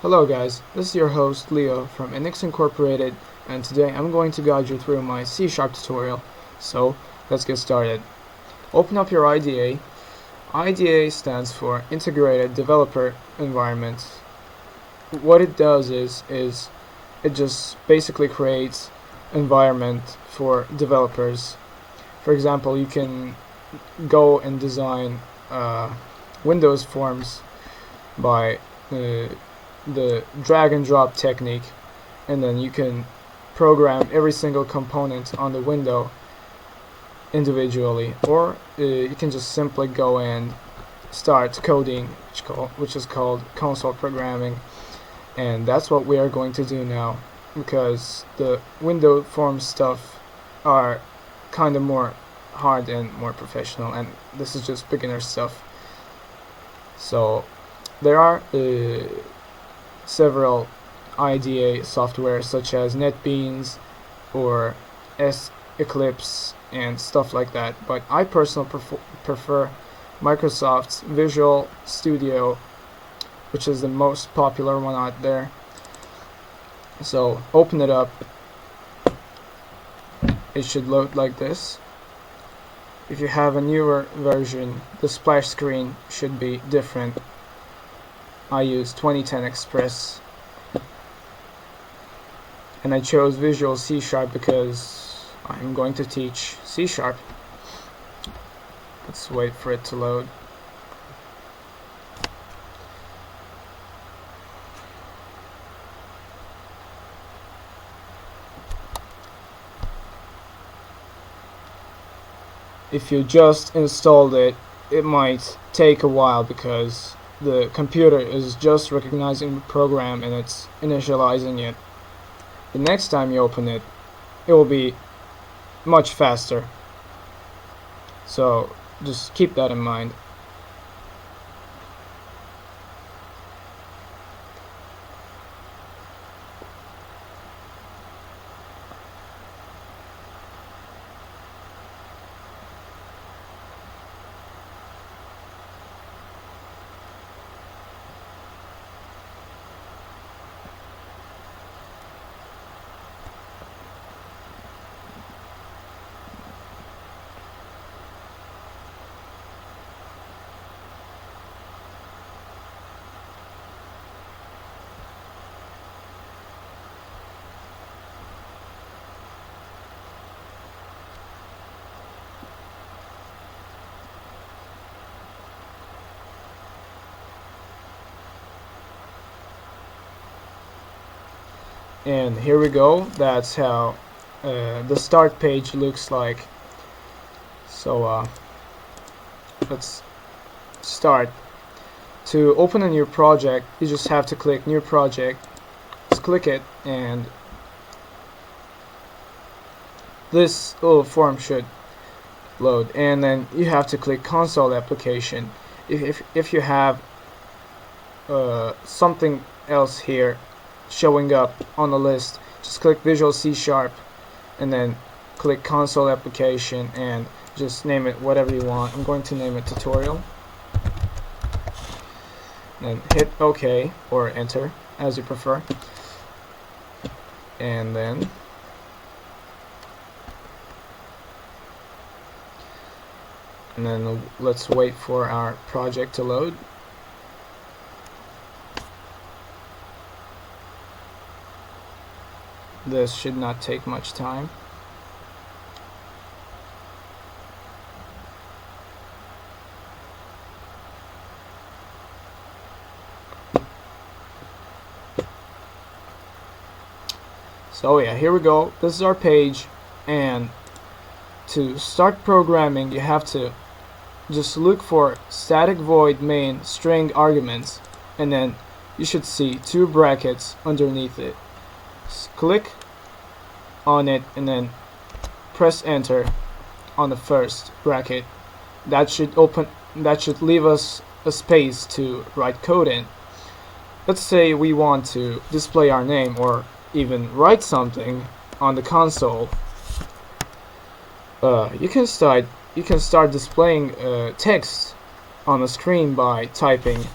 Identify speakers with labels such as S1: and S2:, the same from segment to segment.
S1: Hello guys, this is your host Leo from Enix Incorporated, and today I'm going to guide you through my C# tutorial. So let's get started. Open up your IDE. IDE stands for Integrated Developer Environment. What it does is it just basically creates environment for developers. For example, you can go and design Windows forms by the drag and drop technique, and then you can program every single component on the window individually, or you can just simply go and start coding, which is called console programming, and that's what we are going to do now, because the window form stuff are kind of more hard and more professional, and this is just beginner stuff. So there are several IDE software such as NetBeans or Eclipse and stuff like that, but I personally prefer Microsoft's Visual Studio, which is the most popular one out there. So open it up. It should load like this. If you have a newer version, the splash screen should be different. I use 2010 Express, and I chose Visual C# because I'm going to teach C#. Let's wait for it to load. If you just installed it, it might take a while because the computer is just recognizing the program and it's initializing it. The next time you open it, it will be much faster. So just keep that in mind. And here we go. That's how the start page looks like. So let's start. To open a new project, you just have to click New Project. Just click it, and this little form should load. And then you have to click Console Application. If you have something else here showing up on the list, just click Visual C# and then click Console Application and just name it whatever you want. I'm going to name it Tutorial, then hit OK or Enter as you prefer, and then let's wait for our project to load. This should not take much time. So yeah, here we go. This is our page, and to start programming you have to just look for static void main string arguments, and then you should see two brackets underneath it. Click on it and then press enter on the first bracket. That should leave us a space to write code in. Let's say we want to display our name or even write something on the console. You can start displaying text on the screen by typing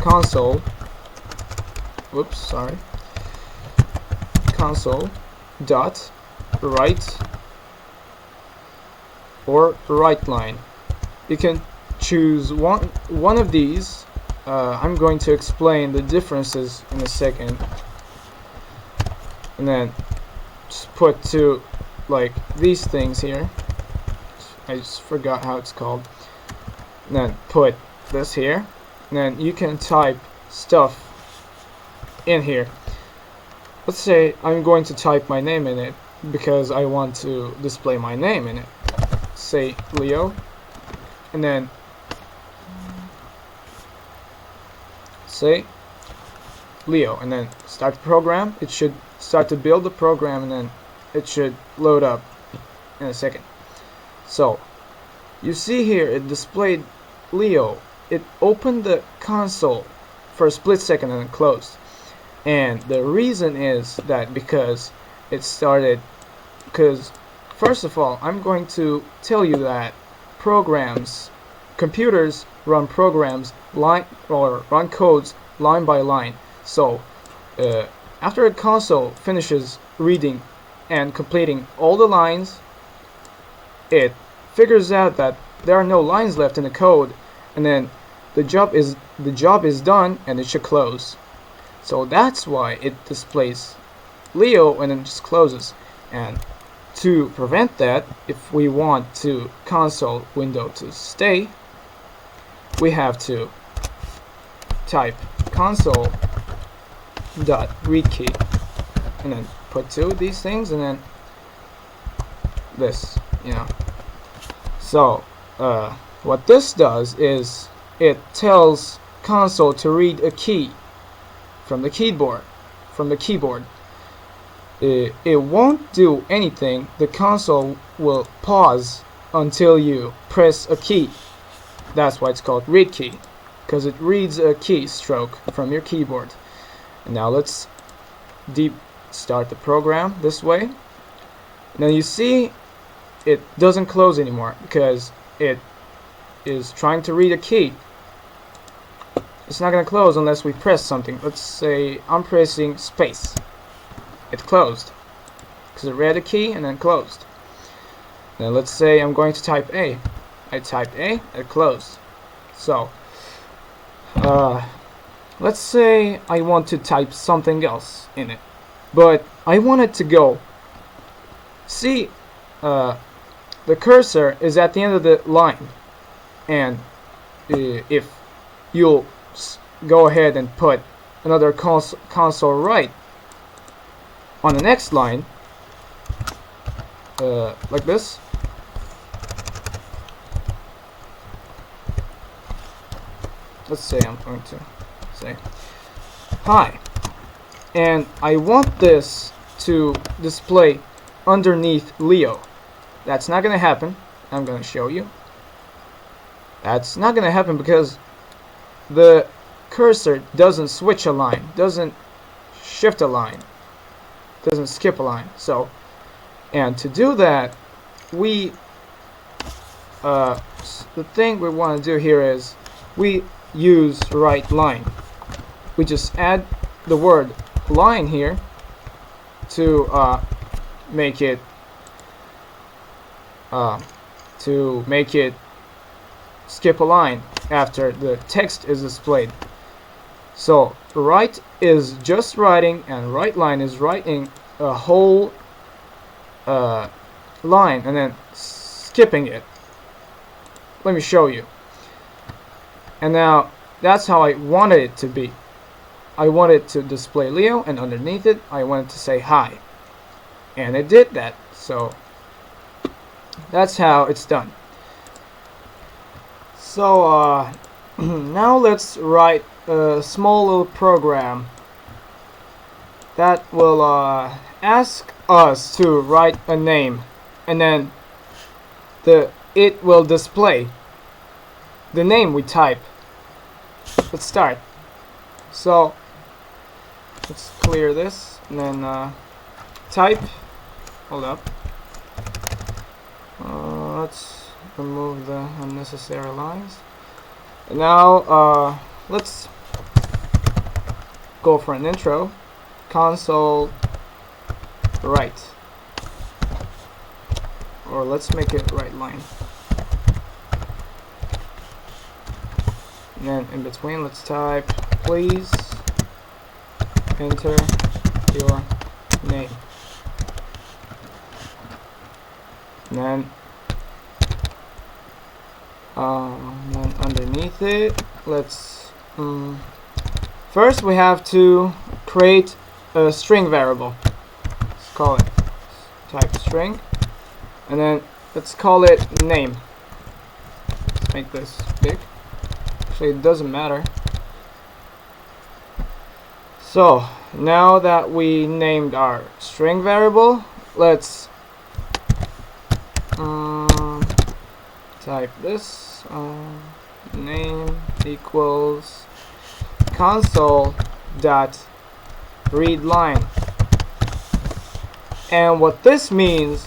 S1: console, whoops, sorry, console dot write or write line. You can choose one of these. I'm going to explain the differences in a second, and then just put two, like these things here. I just forgot how it's called. And then put this here, and then you can type stuff in here. Let's say I'm going to type my name in it because I want to display my name in it. Say Leo, and then say Leo, and then start the program. It should start to build the program, and then it should load up in a second. So you see here it displayed Leo. It opened the console for a split second and then closed. And the reason is that because first of all, I'm going to tell you that computers run programs run codes line by line. So after a console finishes reading and completing all the lines, it figures out that there are no lines left in the code, and then the job is done and it should close. So that's why it displays Leo and then just closes. And to prevent that, if we want to console window to stay, we have to type Console.ReadKey and then put two of these things and then this, So what this does is it tells console to read a key from the keyboard. It won't do anything. The console will pause until you press a key. That's why it's called read key, because it reads a keystroke from your keyboard. And now let's start the program this way. Now you see it doesn't close anymore because it is trying to read a key. It's not going to close unless we press something. Let's say I'm pressing space. It closed because it read a key and then closed. Now let's say I'm going to type A. I typed A, it closed. So let's say I want to type something else in it, but I want it to go. See, the cursor is at the end of the line, and if you'll go ahead and put another console write on the next line, like this, let's say I'm going to say hi, and I want this to display underneath Leo. That's not going to happen. I'm going to show you. That's not going to happen because the cursor doesn't switch a line, doesn't shift a line, doesn't skip a line. So, and to do that, the thing we want to do here is we use write line. We just add the word line here to make it skip a line after the text is displayed. So write is just writing, and write line is writing a whole line and then skipping it. Let me show you. And now that's how I wanted it to be. I wanted to display Leo, and underneath it I wanted to say hi, and it did that. So that's how it's done. So now let's write a small little program that will ask us to write a name, and then it will display the name we type. Let's start. So let's clear this and then type. Hold up. Let's remove the unnecessary lines. And now let's go for an intro. Console write, or let's make it write line. And then in between, let's type, please enter your name. And then underneath it, let's first we have to create a string variable. Let's call it type string, and then let's call it name. Let's make this big. Actually, it doesn't matter. So now that we named our string variable, let's type this name equals Console.ReadLine. And what this means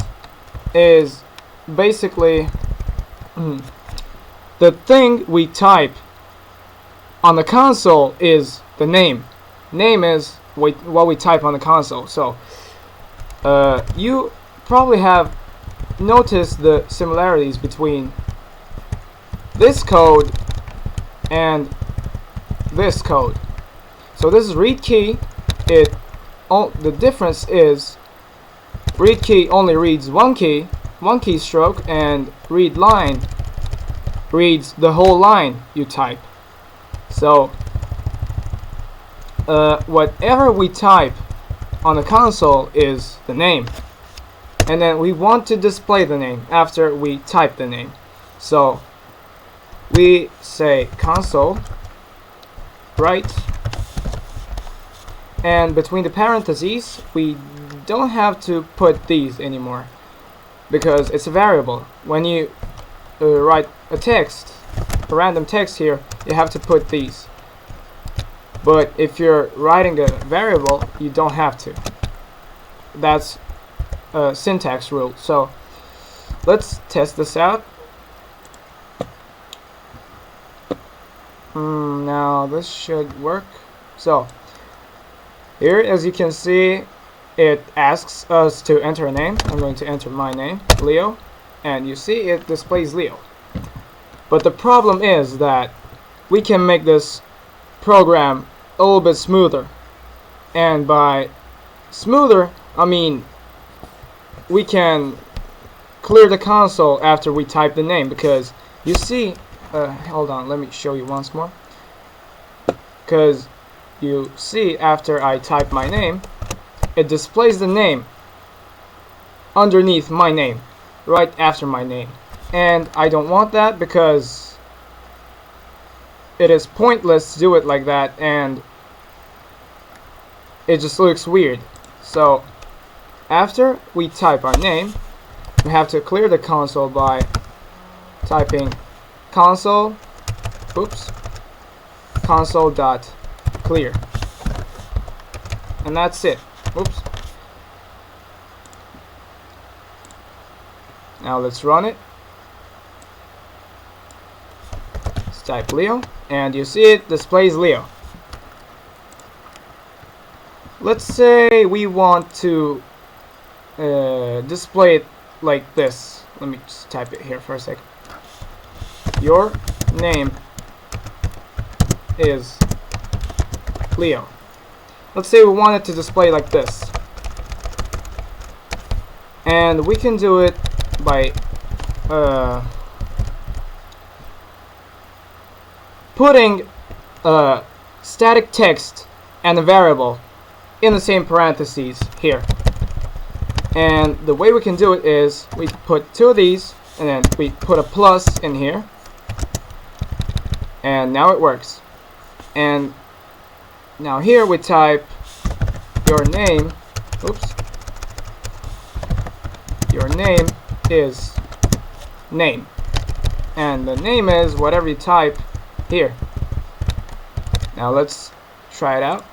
S1: is basically the thing we type on the console is the name. Name is what we type on the console. So you probably have noticed the similarities between this code and this code. So this is ReadKey. The difference is ReadKey only reads one keystroke, and ReadLine reads the whole line you type. So whatever we type on the console is the name, and then we want to display the name after we type the name. So we say console write, and between the parentheses we don't have to put these anymore because it's a variable. When you write a random text here, you have to put these. But if you're writing a variable, you don't have to. That's a syntax rule. So let's test this out. Now this should work. So here, as you can see, it asks us to enter a name. I'm going to enter my name, Leo, and you see it displays Leo. But the problem is that we can make this program a little bit smoother, and by smoother I mean we can clear the console after we type the name, because you see, hold on, let me show you once more, because you see after I type my name, it displays the name underneath my name, right after my name, and I don't want that because it is pointless to do it like that, and it just looks weird. So after we type our name, we have to clear the console by typing Console.Clear, and that's it. Oops. Now let's run it. Let's type Leo, and you see it displays Leo. Let's say we want to display it like this. Let me just type it here for a second. Your name is Leo. Let's say we want it to display like this, and we can do it by putting static text and a variable in the same parentheses here. And the way we can do it is we put two of these, and then we put a plus in here, and now it works. And now here we type your name. Oops. Your name is name, and the name is whatever you type here. Now let's try it out.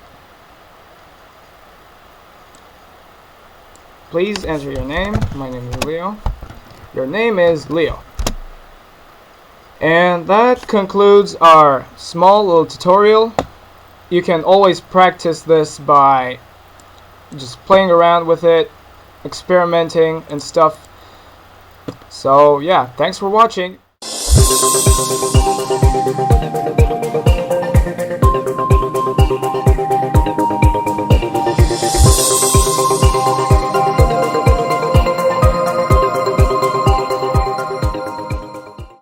S1: Please enter your name. My name is Leo. Your name is Leo. And that concludes our small little tutorial. you can always practice this by just playing around with it, experimenting and stuff. So yeah, thanks for watching.